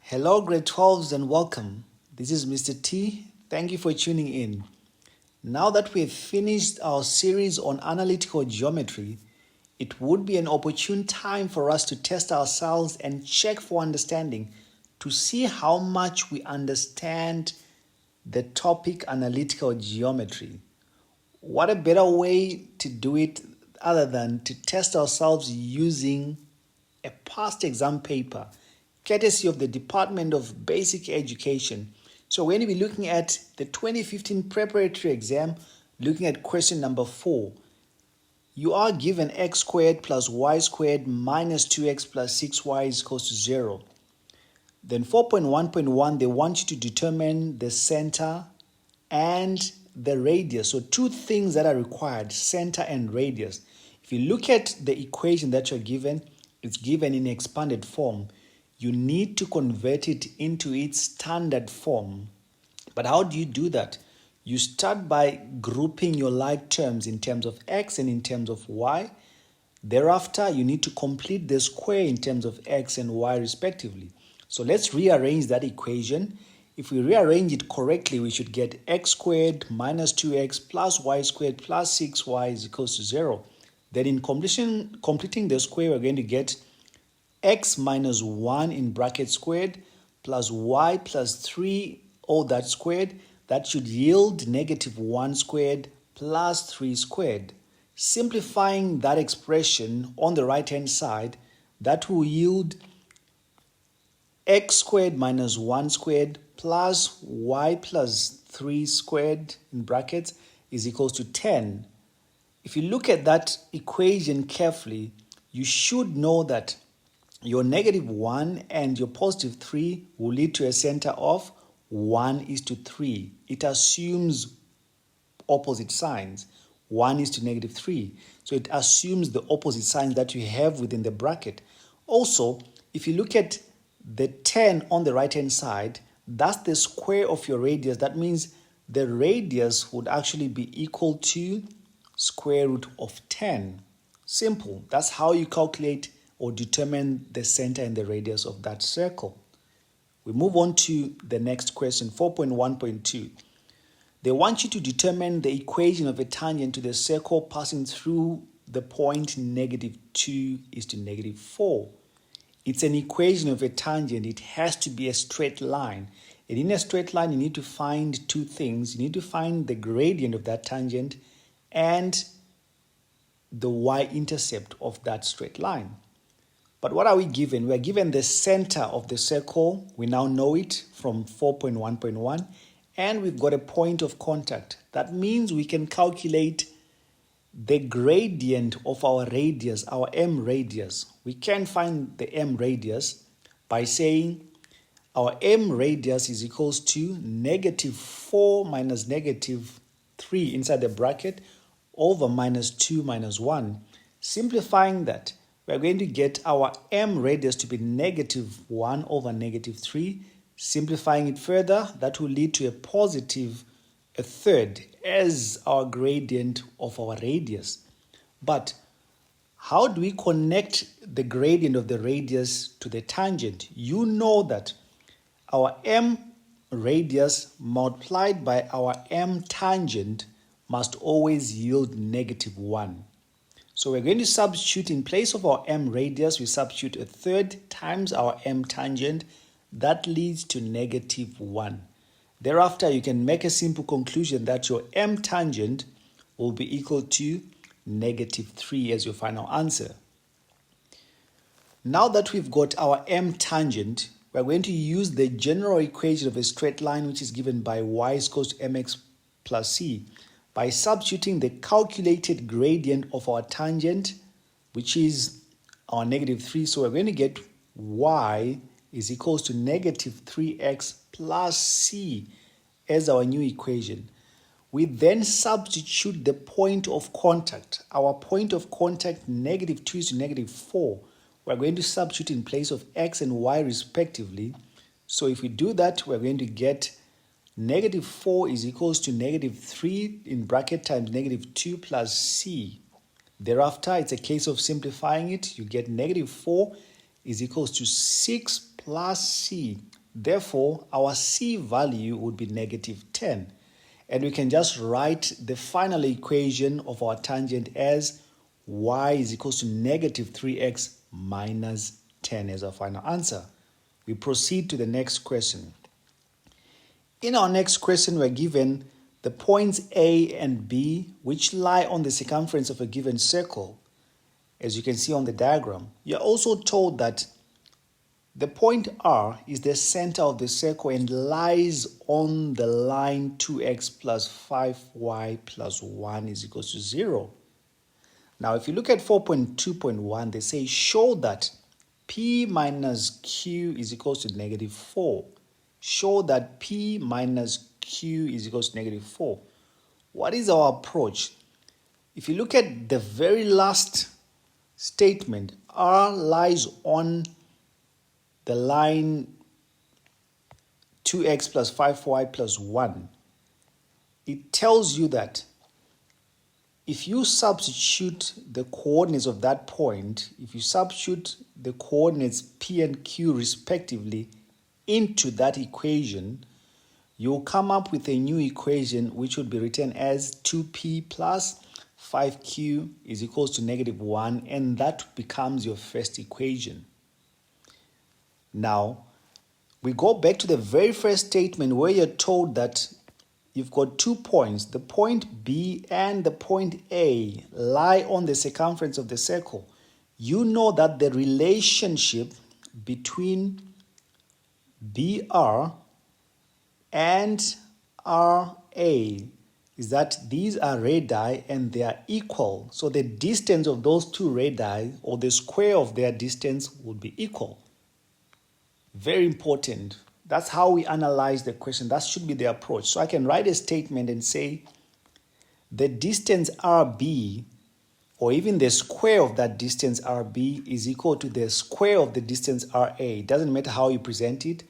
Hello, grade 12s, and welcome. This is Mr. T. Thank you for tuning in. Now that we've finished our series on analytical geometry, it would be an opportune time for us to test ourselves and check for understanding to see how much we understand the topic analytical geometry. What a better way to do it other than to test ourselves using a past exam paper courtesy of the Department of Basic Education. So we're going to be looking at the 2015 preparatory exam, looking at question number 4. You are given x squared plus y squared minus 2x plus 6y is equals to 0. Then 4.1.1, they want you to determine the center and the radius. So two things that are required, center and radius. If you look at the equation that you're given, it's given in expanded form. You need to convert it into its standard form. But how do you do that? You start by grouping your like terms in terms of x and in terms of y. Thereafter, you need to complete the square in terms of x and y respectively. So let's rearrange that equation. If we rearrange it correctly, we should get x squared minus 2x plus y squared plus 6y is equals to 0. Then in completing the square, we're going to get x minus 1 in bracket squared plus y plus 3 all that squared. That should yield negative 1 squared plus 3 squared. Simplifying that expression on the right hand side, that will yield x squared minus 1 squared plus y plus 3 squared in brackets is equals to 10. If you look at that equation carefully, you should know that your negative 1 and your positive 3 will lead to a center of 1:3. It assumes opposite signs. 1 is to negative 3. So it assumes the opposite signs that you have within the bracket. Also, if you look at the 10 on the right hand side, that's the square of your radius. That means the radius would actually be equal to square root of 10. Simple. That's how you calculate or determine the center and the radius of that circle. We move on to the next question, 4.1.2. They want you to determine the equation of a tangent to the circle passing through the point negative 2 is to negative 4. It's an equation of a tangent. It has to be a straight line. And in a straight line, you need to find two things. You need to find the gradient of that tangent and the y-intercept of that straight line. But what are we given? We are given the center of the circle. We now know it from 4.1.1. And we've got a point of contact. That means we can calculate the gradient of our radius, our m radius. We can find the m radius by saying our m radius is equals to negative 4 minus negative 3 inside the bracket over minus 2 minus 1. Simplifying that, we're going to get our m radius to be negative 1 over negative 3. Simplifying it further, that will lead to a third as our gradient of our radius. But how do we connect the gradient of the radius to the tangent? You know that our m radius multiplied by our m tangent must always yield negative 1. So we're going to substitute in place of our m radius, we substitute a third times our m tangent. That leads to negative 1. Thereafter, you can make a simple conclusion that your m tangent will be equal to negative 3 as your final answer. Now that we've got our m tangent, we're going to use the general equation of a straight line, which is given by y is equals to mx plus c, by substituting the calculated gradient of our tangent, which is our negative 3. So we're going to get y is equals to negative 3x plus c as our new equation. We then substitute the point of contact. Our point of contact, negative 2 is to negative 4. We're going to substitute in place of x and y respectively. So if we do that, we're going to get negative 4 is equals to negative 3 in bracket times negative 2 plus c. Thereafter, it's a case of simplifying it. You get negative 4 is equals to 6 plus c Therefore, our C value would be negative 10. And we can just write the final equation of our tangent as y is equals to negative 3x minus 10 as our final answer. We proceed to the next question. In our next question, we're given the points A and B, which lie on the circumference of a given circle, as you can see on the diagram. You're also told that the point R is the center of the circle and lies on the line 2x plus 5y plus 1 is equals to 0. Now, if you look at 4.2.1, they say show that P minus Q is equals to negative 4. Show that P minus Q is equals to negative 4. What is our approach? If you look at the very last statement, R lies on the line 2x plus 5y plus 1. It tells you that if you substitute the coordinates of that point, if you substitute the coordinates P and Q respectively into that equation, you'll come up with a new equation which would be written as 2P plus 5Q is equals to negative 1, and that becomes your first equation. Now, we go back to the very first statement where you're told that you've got 2 points. The point B and the point A lie on the circumference of the circle. You know that the relationship between BR and RA is that these are radii and they are equal. So the distance of those two radii, or the square of their distance, would be equal. Very important. That's how we analyze the question. That should be the approach. So I can write a statement and say the distance RB, or even the square of that distance RB, is equal to the square of the distance RA. It doesn't matter how you present it.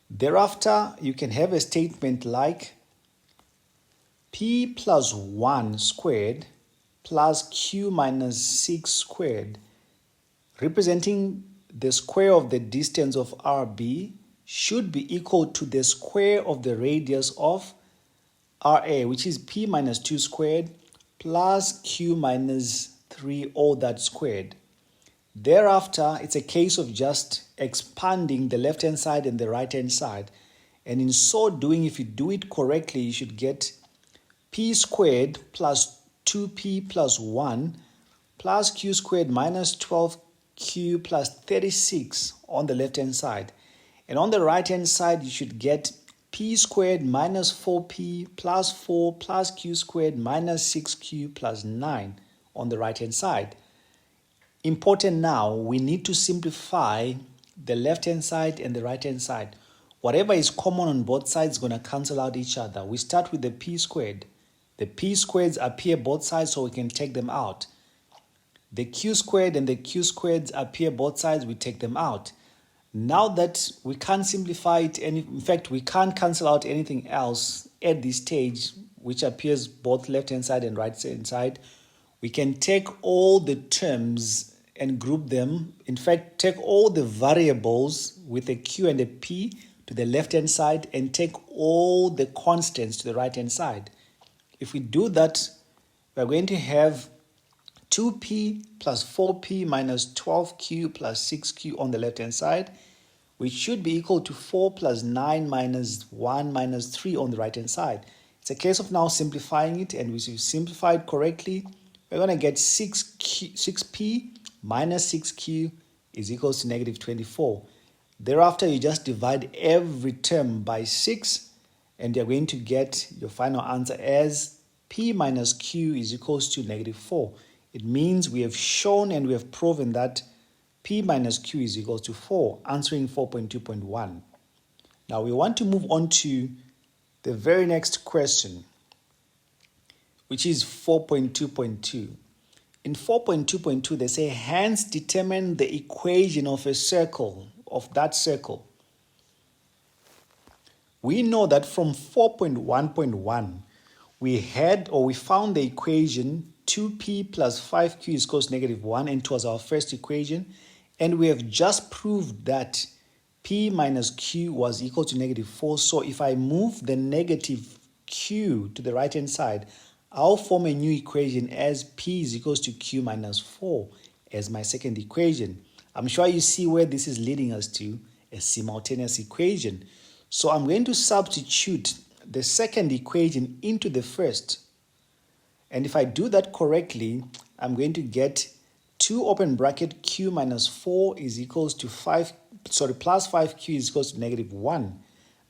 Thereafter, you can have a statement like P plus 1 squared plus Q minus 6 squared, representing the square of the distance of RB, should be equal to the square of the radius of RA, which is P minus 2 squared plus Q minus 3, all that squared. Thereafter, it's a case of just expanding the left-hand side and the right-hand side. And in so doing, if you do it correctly, you should get P squared plus 2P plus 1 plus Q squared minus 12Q plus 36 on the left-hand side. And on the right-hand side, you should get P squared minus 4P plus 4 plus Q squared minus 6Q plus 9 on the right-hand side. Important now, we need to simplify the left-hand side and the right-hand side. Whatever is common on both sides is going to cancel out each other. We start with the P squared. The P squareds appear both sides, so we can take them out. The Q squared and the Q squareds appear both sides, we take them out. Now that we can't simplify it, and in fact, we can't cancel out anything else at this stage, which appears both left-hand side and right-hand side, we can take all the terms and group them. In fact, take all the variables with a Q and a P to the left-hand side and take all the constants to the right-hand side. If we do that, we're going to have 2P plus 4P minus 12Q plus 6Q on the left-hand side, which should be equal to 4 plus 9 minus 1 minus 3 on the right-hand side. It's a case of now simplifying it, and if we simplify it correctly, we're going to get 6P minus 6Q is equals to negative 24. Thereafter, you just divide every term by 6, and you're going to get your final answer as P minus Q is equals to negative 4. It means we have shown and we have proven that P minus Q is equal to 4, answering 4.2.1. Now we want to move on to the very next question, which is 4.2.2. In 4.2.2, they say, hence determine the equation of a circle, of that circle. We know that from 4.1.1, we found the equation 2P plus 5Q is equals to negative 1, and it was our first equation. And we have just proved that P minus Q was equal to negative 4. So if I move the negative Q to the right-hand side, I'll form a new equation as P is equals to Q minus 4 as my second equation. I'm sure you see where this is leading us to, a simultaneous equation. So I'm going to substitute the second equation into the first. And if I do that correctly, I'm going to get 2 open bracket Q minus 4 is equals to plus 5Q is equals to negative 1.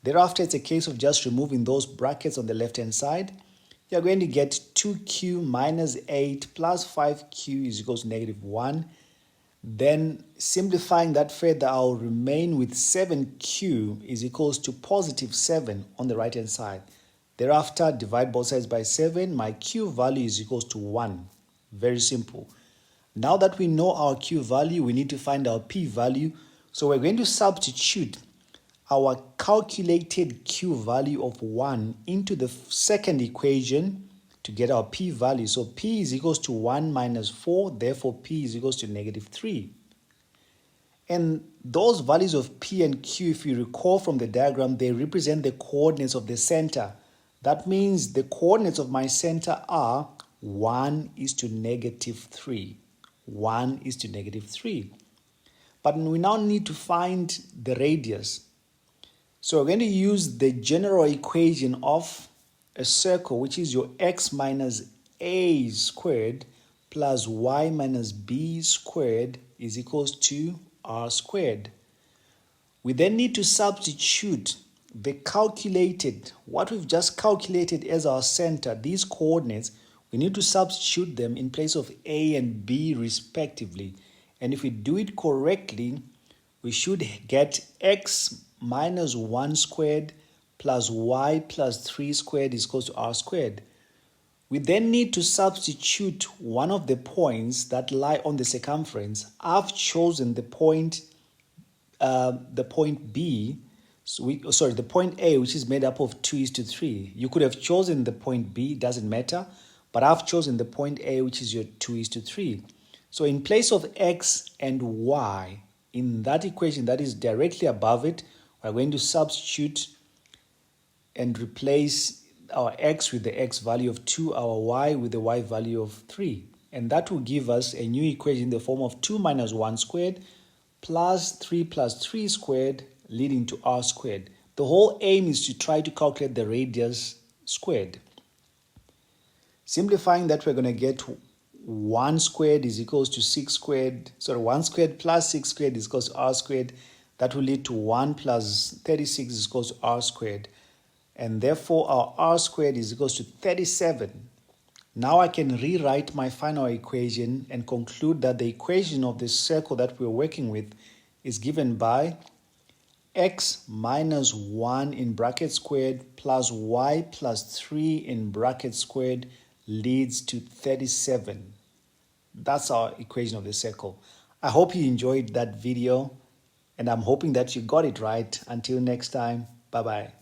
Thereafter, it's a case of just removing those brackets on the left-hand side. You're going to get 2Q minus 8 plus 5Q is equals to negative 1. Then simplifying that further, I'll remain with 7Q is equals to positive 7 on the right-hand side. Thereafter, divide both sides by 7. My Q value is equals to 1. Very simple. Now that we know our Q value, we need to find our P value. So we're going to substitute our calculated Q value of 1 into the second equation to get our P value. So P is equals to 1 minus 4, therefore P is equals to negative 3. And those values of P and Q, if you recall from the diagram, they represent the coordinates of the center. That means the coordinates of my center are 1 is to negative 3. 1 is to negative 3. But we now need to find the radius. So we're going to use the general equation of a circle, which is your x minus a squared plus y minus b squared is equals to r squared. We then need to substitute the calculated, what we've just calculated as our center, these coordinates, we need to substitute them in place of a and b respectively. And if we do it correctly, we should get x minus 1 squared plus y plus 3 squared is equal to r squared. We then need to substitute one of the points that lie on the circumference. I've chosen the point B, the point A, which is made up of 2:3. You could have chosen the point B, doesn't matter, but I've chosen the point A, which is your 2:3. So in place of x and y, in that equation that is directly above it, we're going to substitute and replace our x with the x value of 2, our y with the y value of 3. And that will give us a new equation in the form of 2 minus 1 squared plus 3 squared leading to r squared. The whole aim is to try to calculate the radius squared. Simplifying that, we're going to get 1 squared is equals to 6 squared. So 1 squared plus 6 squared is equals to r squared. That will lead to 1 plus 36 is equals to r squared. And therefore, our r squared is equals to 37. Now I can rewrite my final equation and conclude that the equation of the circle that we're working with is given by x minus 1 in bracket squared plus y plus 3 in bracket squared leads to 37. That's our equation of the circle. I hope you enjoyed that video, and I'm hoping that you got it right. Until next time, bye-bye.